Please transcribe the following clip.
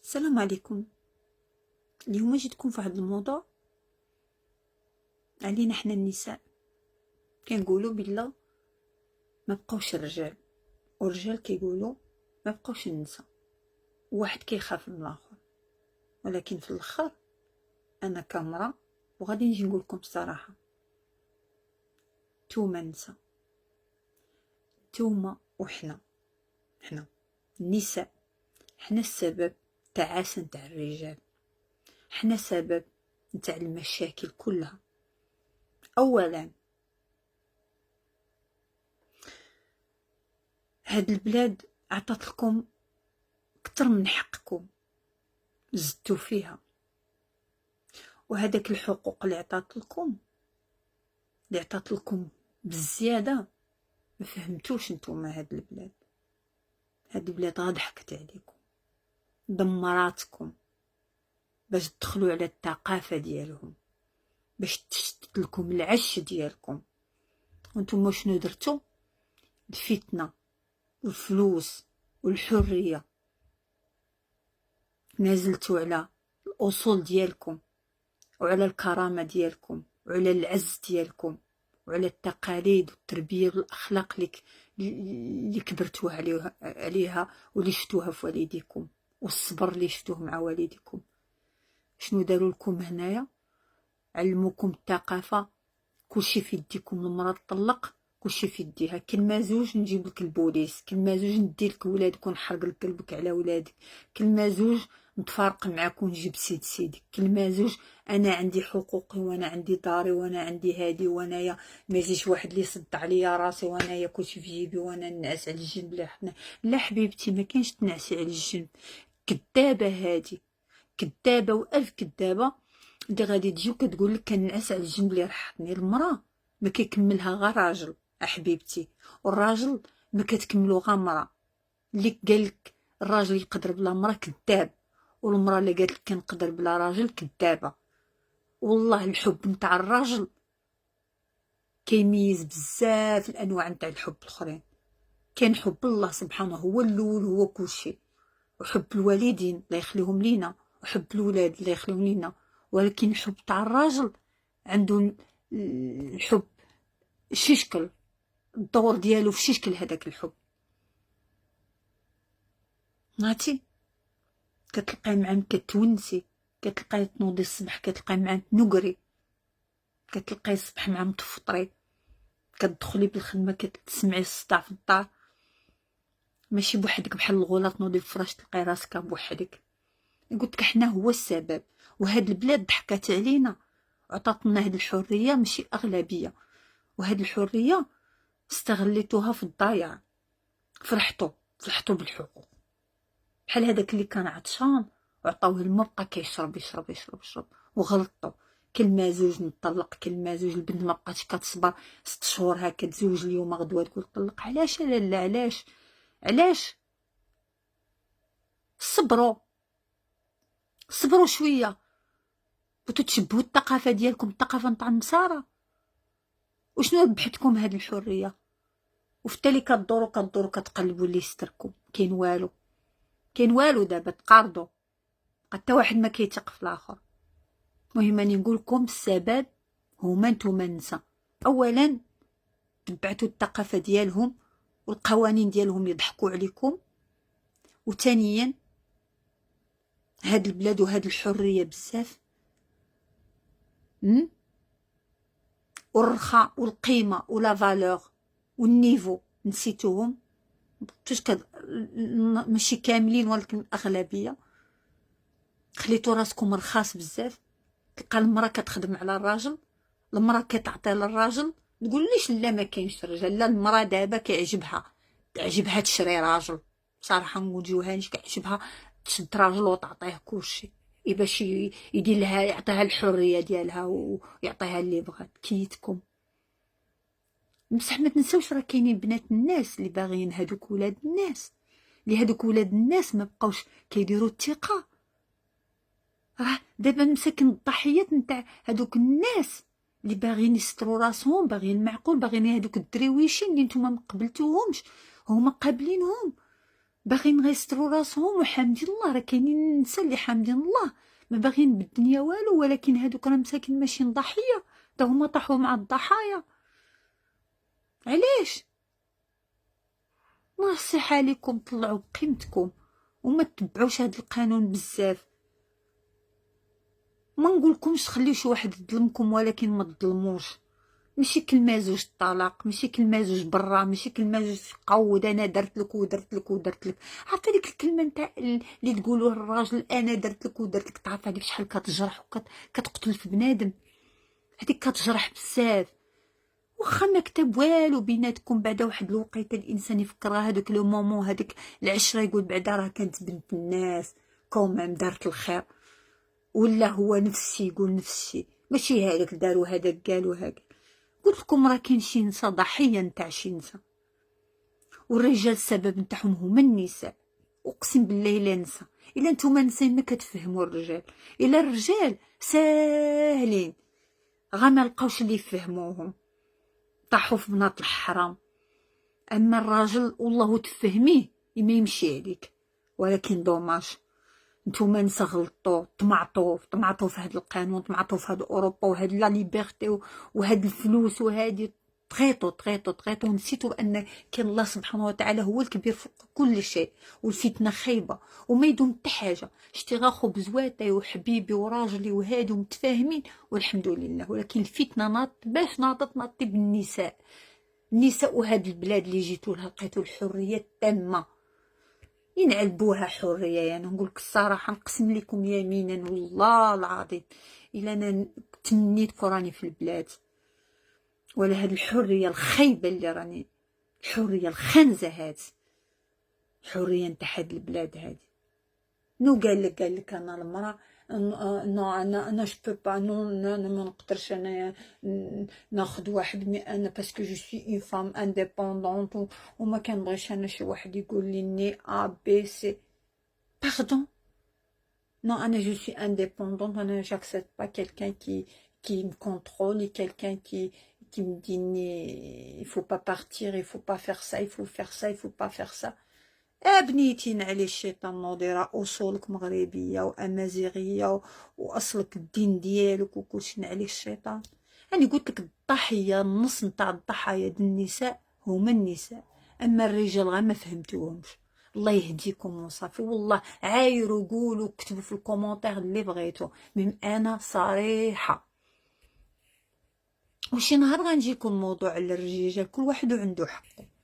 السلام عليكم. اليوم جيتكم في واحد الموضوع علينا حنا النساء. كنقولوا بلا ما بقاوش الرجال، والرجال كيقولوا ما بقاوش النساء. واحد كيخاف من الاخر، ولكن في الاخر انا كامراه وغادي نجي نقول لكم بصراحه، نتوما النساء، نتوما حنا النساء، حنا السبب تعاسه تاع الرجال، حنا سبب نتاع المشاكل كلها. اولا هاد البلاد عطات لكم اكثر من حقكم، زدتوا فيها، وهذاك الحقوق اللي عطات لكم بالزياده ما فهمتوش نتوما. هاد البلاد ضحكت عليكم، دمراتكم باش تدخلوا على الثقافه ديالهم، باش تشتت لكم العش ديالكم. وانتم شنو درتوا؟ الفتنه والفلوس والحريه، نازلتوا على الاصول ديالكم وعلى الكرامه ديالكم وعلى العز ديالكم وعلى التقاليد والتربيه والاخلاق اللي كبرتوا عليها واللي شفتوها في والديكم، والصبر اللي شفتوه مع والديكم. شنو داروا لكم هنايا؟ علموكم الثقافه. كلشي في يديكم، المراه تطلق كلشي في يديها. كلمه زوج نجيب لك البوليس، كلمه زوج ندير لك ولادك ونحرق لك قلبك على ولادك، كلمه زوج نتفارق معاك ونجيب سيدك، كلمه زوج انا عندي حقوقي وانا عندي داري وانا عندي هادي، وانايا ما يجيش واحد اللي يصد عليا راسي وانايا كلشي في جيبي وانا نعس على الجنب. لا حبيبتي، ما كاينش تنعسي على الجنب. كذابه هادي، كذابه والف كذابه اللي غادي تجي وكتقول لك كنعس على الجنب اللي رحتني. المراه ما كيكملها غير راجل حبيبتي، والراجل ما كتكملو غير مراه. اللي قال لك الراجل يقدر بلا مراه كذاب، والمراه اللي قالت لك كنقدر بلا راجل كذابه. والله الحب نتاع الراجل كيميز بزاف الانواع نتاع الحب الاخرين. كاين حب الله سبحانه هو الاول، هو كلشي، وحب الوالدين الله يخليهم لينا، وحب الولاد الله يخليهم لينا. ولكن الحب تاع الراجل عنده الحب شي شكل، الدور ديالو في شي شكل. هذاك الحب ناتي كتلقاي معاه كتونسي، كتلقاي تنوضي الصباح كتلقاي معاه تنقري، كتلقاي الصباح معاه تفطري، كتدخلي بالخدمه كتسمعي الصداع في الدار. ماشي بوحدك بحال الغوله تنوضي الفراش تلقاي راسك بوحدك. قلت لك حنا هو السبب، وهاد البلاد ضحكات علينا وعطاتنا هاد الحريه، ماشي اغلبيه. وهاد الحريه استغليتوها في الضياع. فرحتوا بالحقوق، بحال هذاك اللي كان عطشان وعطاوه الماء بقى كيشرب يشرب يشرب يشرب. وغلطوا. كلمه زوج نطلق، كلمه زوج البنت ما بقاتش كتصبر 6 شهور هكا تزوج اليوم غدوه تقول طلق. علاش لالا؟ علاش صبروا شويه، وتتشبهوا الثقافه ديالكم الثقافه نتاع النصارى. وشنو ربحتكم هاد الحريه؟ وفي التالي كدوروا كتقلبوا اللي يستركم. كاين والو دابا تقارضوا، حتى واحد ما كيتيق في الاخر. المهم راني نقول لكم السبب هما نتوما النساء. اولا تبعتوا الثقافه ديالهم والقوانين ديالهم يضحكوا عليكم. وثانيا هاد البلاد وهاد الحريه بزاف، والرخاء والقيمه ولا فالور والنيفو نسيتوهم. ماشي كاملين ولكن الاغلبيه. خليتو راسكم رخاص بزاف. تلقى المراه كتخدم على الراجل، المراه كتعطي للراجل. نقوليش لا ما كاينش الرجال، لا المراه دابا تعجبها تشري راجل. بصراحه نوجهوهاش، كيعجبها تشد راجل وتعطيه كلشي باش يدير لها، يعطيها الحريه ديالها ويعطيها اللي بغات. كيتكم بصح ما تنساوش راه كاينين بنات الناس اللي باغيين هادوك ولاد الناس، ما بقاوش كيديروا الثقه. راه دابا مساكن الضحيات نتاع هادوك الناس اللي باغيين يستروا راسهم، باغيين معقول، باغيين هادوك الدريويشين اللي نتوما ما قبلتوهمش، هما قابلينهم. باغيين غيستروا راسهم وحامدين الله. راه كاينين النساء اللي حامدين الله ما باغيين بالدنيا والو، ولكن هادوك راه مساكن ماشيين ضحيه، تا هما طاحوا مع الضحايا. علاش؟ نصيحه عليكم طلعوا بقيمتكم وما تتبعوش هاد القانون بزاف. ما نقولكمش تخليو شي واحد يظلمكم، ولكن ما تظلموش. ماشي كلمه زوج الطلاق، ماشي كلمه زوج برا، ماشي كلمه زوج قود انا درت لك ودرت لك ودرت لك. عرفتي ديك الكلمه نتاع اللي تقولوه الراجل، انا درت لك ودرت لك؟ تعرف هذيك شحال كتجرح وكتقتل في بنادم؟ هذيك كتجرح بزاف. واخا ما كتب والو بيناتكم، بعدا واحد الوقيته الانسان يفكر هذوك لو مومون، هذيك العشره، يقول بعدا راه كانت بنت الناس كومام دارت الخير. ولا هو نفسي يقول نفسي، ماشي هذاك داروا هذاك قالوا هذاك. قلت لكم راه كاين شي نساء ضحيه نتاع شي نساء، والرجال السبب نتاعهم هما النساء. اقسم بالله الا نساء، الا نتوما نساء ما كتفهموا الرجال، الا الرجال ساهلين غا ما لقاوش اللي يفهموهم، طاحوا في بنات الحرام. اما الراجل والله تفهميه ما يمشي عليك، ولكن دوماج نتوما نسا غلطوا، طمعتوا في هذا القانون، طمعتوا في هذا اوروبا وهاد لا ليبرتي وهاد الفلوس وهادي. طغيتوا نسيتوا بان كان الله سبحانه وتعالى هو الكبير فوق كل شيء. والفتنه خايبه وما يدوم حتى حاجه. شتي غا خبزواتي وحبيبي وراجلي وهادي ومتفاهمين والحمد لله، ولكن الفتنه باش ناضت بالنساء. النساء وهاد البلاد اللي جيتوا لها لقيتوا الحريه التامه، ينعلبوها حريه. يعني نقولك الصراحه، نقسم لكم يمينا والله العظيم الا انا تمنيت راني في البلاد، ولا هاد الحريه الخايبه اللي راني، الحريه الخنزه هاد، الحريه نتاع هاد البلاد هادي. نو قال لك انا المراه نو انا جو با نو انا ما نقدرش انا ناخذ واحد، مي انا باسكو جو سوي اون فام انديبوندونت وما كنبغيش انا شي واحد يقول لي ني ا بي سي. باردون، non, Anna, je suis indépendante, Anna, j'accepte pas quelqu'un qui me contrôle et quelqu'un qui me dit il faut pas partir, il faut pas faire ça, il faut faire ça, il faut pas faire ça. بنيتي نعلي الشيطان نوضي، اصولك مغربيه وامازيغيه واصلك الدين ديالك وكلشي نعلي الشيطان. يعني قلت لك الضحيه، النص نتاع الضحايا ديال النساء هما النساء، اما الرجال غير ما فهمتوهمش. الله يهديكم وصافي. والله عايروا قولوا كتبوا في الكومونتير اللي بغيتو، من انا صريحه. وشي نهار غنجيكم موضوع على الرجال، كل واحد عنده حقه.